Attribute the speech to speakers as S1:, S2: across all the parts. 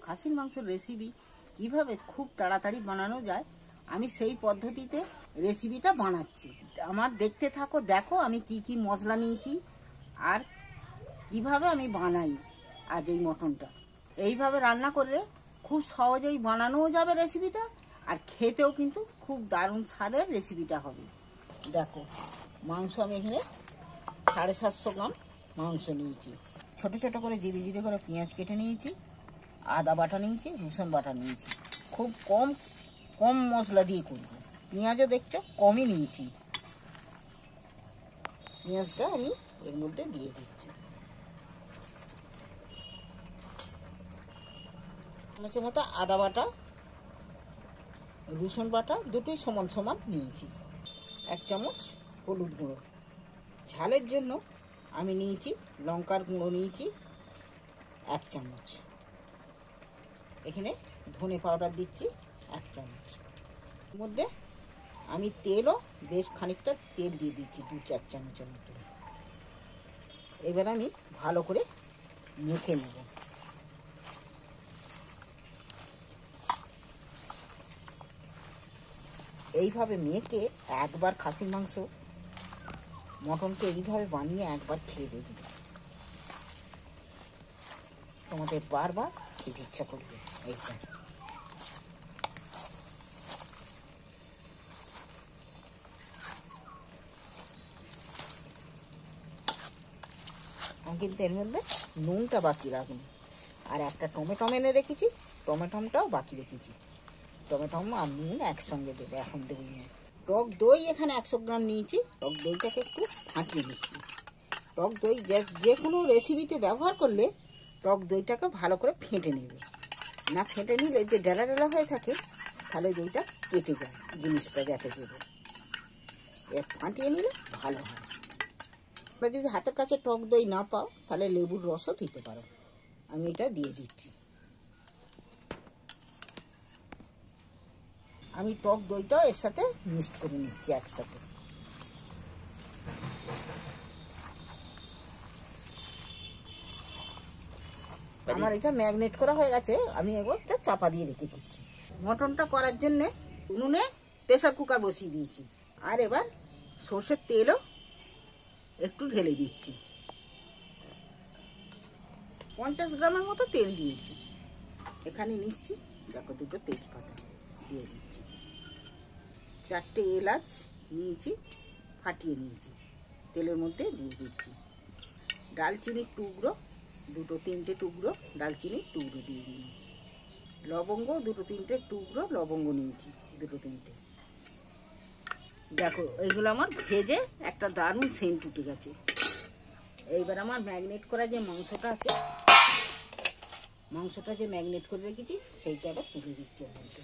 S1: খাসির মাংসের রেসিপি কিভাবে খুব তাড়াতাড়ি বানানো যায় আমি সেই পদ্ধতিতে রেসিপিটা বানাচ্ছি। আমার দেখতে থাকো, দেখো আমি কি কি মশলা নিয়েছি আর কিভাবে আমি বানাই আজ এই মটনটা। এইভাবে রান্না করলে খুব সহজেই বানানোও যাবে রেসিপিটা, আর খেতেও কিন্তু খুব দারুণ স্বাদের রেসিপিটা হবে। দেখো মাংস আমি এখানে 750 গ্রাম মাংস নিয়েছি। ছোট ছোট করে জিরে জিরে করে পেঁয়াজ কেটে নিয়েছি, আদা বাটা নিয়েছি, রসুন বাটা নিয়েছি। খুব কম মশলা দিয়ে করব। পেঁয়াজও দেখছো কমই নিয়েছি। পেঁয়াজটা আমি এর মধ্যে দিয়ে দিচ্ছি। চামচের মতো আদা বাটা, রসুন বাটা দুটোই সমান সমান নিয়েছি। 1 চামচ হলুদ গুঁড়ো। ঝালের জন্য আমি নিয়েছি লঙ্কার গুঁড়ো নিয়েছি 1 চামচ। এখানে ধনে পাউডার দিচ্ছি 1 চামচ। এর মধ্যে আমি তেলও বেশ খানিকটা তেল দিয়ে দিচ্ছি 2-4 চামচের মতো। এবার আমি ভালো করে মেখে নেব। এইভাবে মেখে একবার খাসির মাংস মটনকে এইভাবে বানিয়ে একবার খেয়ে দেবে, তোমাদের বারবার খেতে ইচ্ছা করবে। এইটা আমি কিন্তু এর মধ্যে নুনটা বাকি রাখুন, আর একটা টমেটো এনে রেখেছি, টমেটোটাও বাকি রেখেছি। টমেটো আর নুন একসঙ্গে দেবো, এখন দেবো নুন। টক দই এখানে 100 গ্রাম নিয়েছি। টক দইটাকে একটু ফাটিয়ে নিচ্ছি। টক দই যে কোনো রেসিপিতে ব্যবহার করলে টক দইটাকে ভালো করে ফেটে নেবে, না ফেটে নিলে যে ডেলা ডেলা হয়ে থাকে তাহলে দইটা কেটে যায়, জিনিসটা যাতে দেবে। ফাটিয়ে নিলে ভালো হয়। বা যদি হাতের কাছে টক দই না পাও তাহলে লেবুর রসও দিতে পারো। আমি এটা দিয়ে দিচ্ছি। আমি টক দইটাও এর সাথে মিক্সড করে নিচ্ছি একসাথে। আমার এটা ম্যাগনেট করা হয়ে গেছে, আমি এবার চাপা দিয়ে রেখে দিচ্ছি। মটনটা করার জন্যে উনুনে প্রেসার কুকার বসিয়ে দিয়েছি, আর এবার সর্ষের তেলও একটু ঢেলে দিচ্ছি। 50 গ্রামের মতো তেল দিয়েছি। এখানে নিচ্ছি দেখো 2টো তেজপাতা দিয়ে দিচ্ছি, 4টে এলাচ নিয়েছি, ফাটিয়ে নিয়েছি, তেলের মধ্যে দিয়ে দিচ্ছি। ডালচিনির টুকরো 2-3টে টুকরো ডালচিনির টুকরো দিয়ে দিন। লবঙ্গ 2-3টে টুকরো লবঙ্গ নিয়েছি, 2-3টে। দেখো এইগুলো আমার ভেজে একটা দারুণ সেন্ট উঠে গেছে। এইবার আমার ম্যাগনেট করা যে মাংসটা আছে, মাংসটা যে ম্যাগনেট করে রেখেছি সেইটা আবার তুলে দিচ্ছি ওর মধ্যে।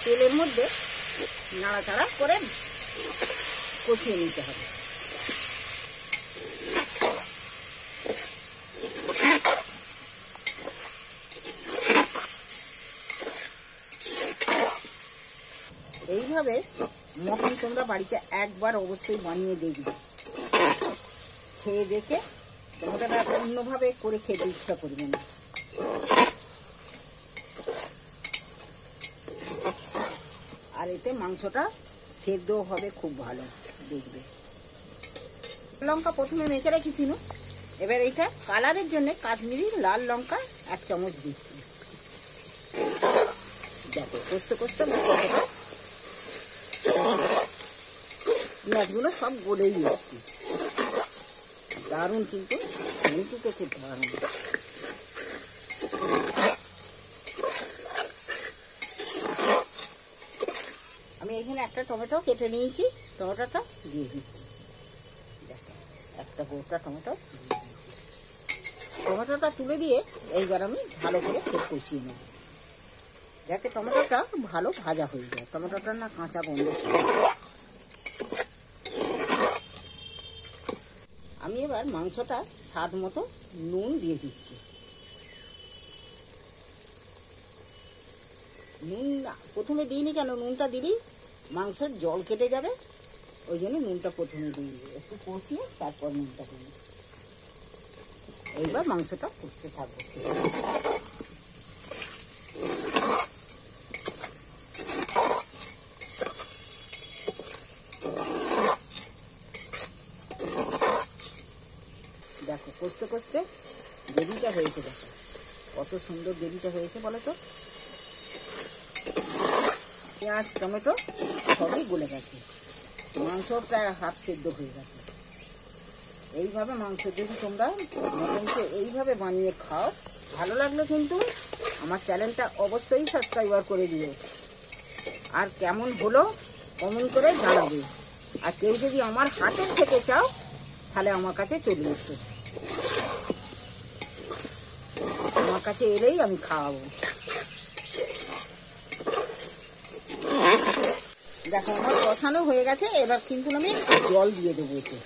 S1: তেলের মধ্যে নাড়াচাড়া করে কষিয়ে নিতে হবে। এইভাবে মটন তোমরা বাড়িতে একবার অবশ্যই বানিয়ে দেখবে। খেয়ে দেখে তোমাদের আর অন্যভাবে করে খেতে ইচ্ছা করবে না। আর এতে মাংসটা সেদ্ধ হবে খুব ভালো, দেখবে। লঙ্কা প্রথমে মেখে রেখেছিল, এবার এটা কালারের জন্য কাশ্মীরি লাল লঙ্কা 1 চামচ দিচ্ছি। দেখো কষতে কষতে মশলাটা পেঁয়াজগুলো সব গলেই এসছি, দারুণ কিন্তু উঠেছে দারুণ। আমি এখানে একটা টমেটো কেটে নিয়েছি, টমেটোটা দিয়ে দিচ্ছি। দেখো একটা গোটা টমেটো দিয়ে দিচ্ছি। টমেটোটা তুলে দিয়ে এইবার আমি ভালো করে কষিয়ে নেব, যাতে টমেটোটা ভালো ভাজা হয়ে যায়, টমেটোটা না কাঁচা গন্ধ ছিল। আমি এবার মাংসটা স্বাদ মতো নুন দিয়ে দিচ্ছি। নুন প্রথমে দিইনি কেন, নুনটা দিলেই মাংসের জল কেটে যাবে, ওই জন্য নুনটা প্রথমে দিয়ে দিই, একটু কষিয়ে তারপর নুনটা দিই। এইবার মাংসটা কষতে থাকবো। দেখো কষতে কষতে গ্রেভিটা হয়েছে, দেখো কত সুন্দর গ্রেভিটা হয়েছে বলো তো। পেঁয়াজ টমেটো সবই গলে গেছে, মাংস প্রায় হাফ সেদ্ধ হয়ে গেছে। এইভাবে মাংস যদি তোমরা মটনকে এইভাবে বানিয়ে খাও, ভালো লাগলে কিন্তু আমার চ্যানেলটা অবশ্যই সাবস্ক্রাইবার করে দিও, আর কেমন হলো কমেন্ট করে জানাবে। আর কেউ যদি আমার হাতের খেতে চাও তাহলে আমার কাছে চলে এসো, আমার কাছে এলেই আমি খাওয়াবো। দেখো আমার কষানো হয়ে গেছে, এবার কিন্তু আমি জল দিয়ে দেবো এতে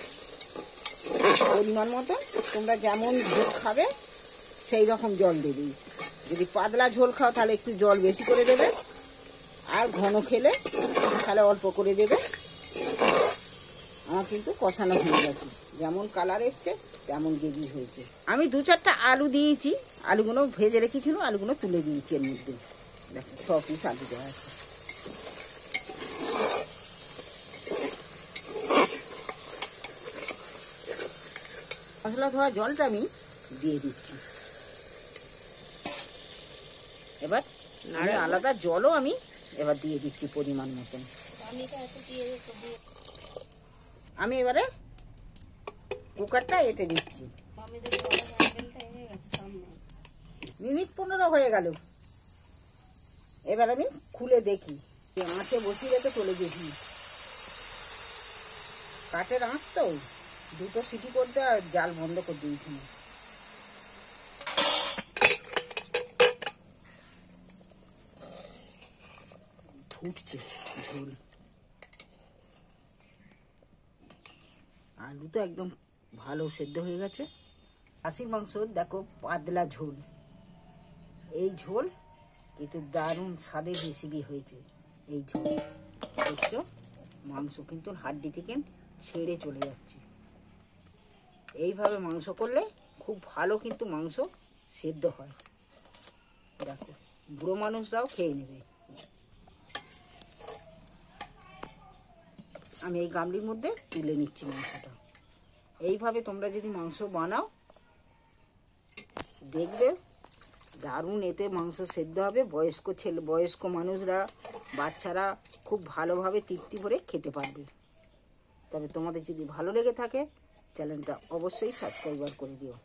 S1: পরিমাণ মতো। তোমরা যেমন ঝোল খাবে সেই রকম জল দেবে। যদি পাতলা ঝোল খাও তাহলে একটু জল বেশি করে দেবে, আর ঘন খেলে তাহলে অল্প করে দেবে। আমার কিন্তু কষানো হয়ে গেছে, যেমন কালার এসছে তেমন গ্রেভি হয়েছে। আমি 2-4টা আলু দিয়েছি, আলুগুলো ভেজে রেখেছিল, আলুগুলো তুলে দিয়েছি এর মধ্যে। দেখো 6 পিস আলু দেওয়া আছে। মশলা ধোয়া জলটা আমি দিয়ে দিচ্ছি। এবার আলাদা জলও আমি এবার দিয়ে দিচ্ছি পরিমাণ মতন। আমি এবারে কুকারটা এঁটে দিচ্ছি। মিনিট 15 হয়ে গেল, এবার আমি খুলে দেখি। আঁচে বসিয়ে রেখে চলে গেছি, কাঠের আঁচ তো, 2টো সিটি করতে আর জাল বন্ধ করে দিয়েছি। ফুটছে ঝোল, আলু তো একদম ভালো সেদ্ধ হয়ে গেছে। খাসির মাংস দেখো পাতলা ঝোল, এই ঝোল কিন্তু দারুণ স্বাদের রেসিপি হয়েছে। এই ঝোল দেখছো, মাংস কিন্তু হাড্ডি থেকে ছেড়ে চলে যাচ্ছে। এইভাবে মাংস করলে খুব ভালো কিন্তু মাংস সেদ্ধ হয়। দেখো বুড়ো মানুষরাও খেয়ে নেবে। আমি এই গামলির মধ্যে তুলে নিচ্ছি মাংসটা। এইভাবে তোমরা যদি মাংস বানাও দেখবে দারুণ এতে মাংস সেদ্ধ হবে। বয়স্ক মানুষরা, বাচ্চারা খুব ভালোভাবে তৃপ্তি ভরে খেতে পারবে। তবে তোমাদের যদি ভালো লেগে থাকে চ্যানেলটা অবশ্যই সাবস্ক্রাইবার করে দিও।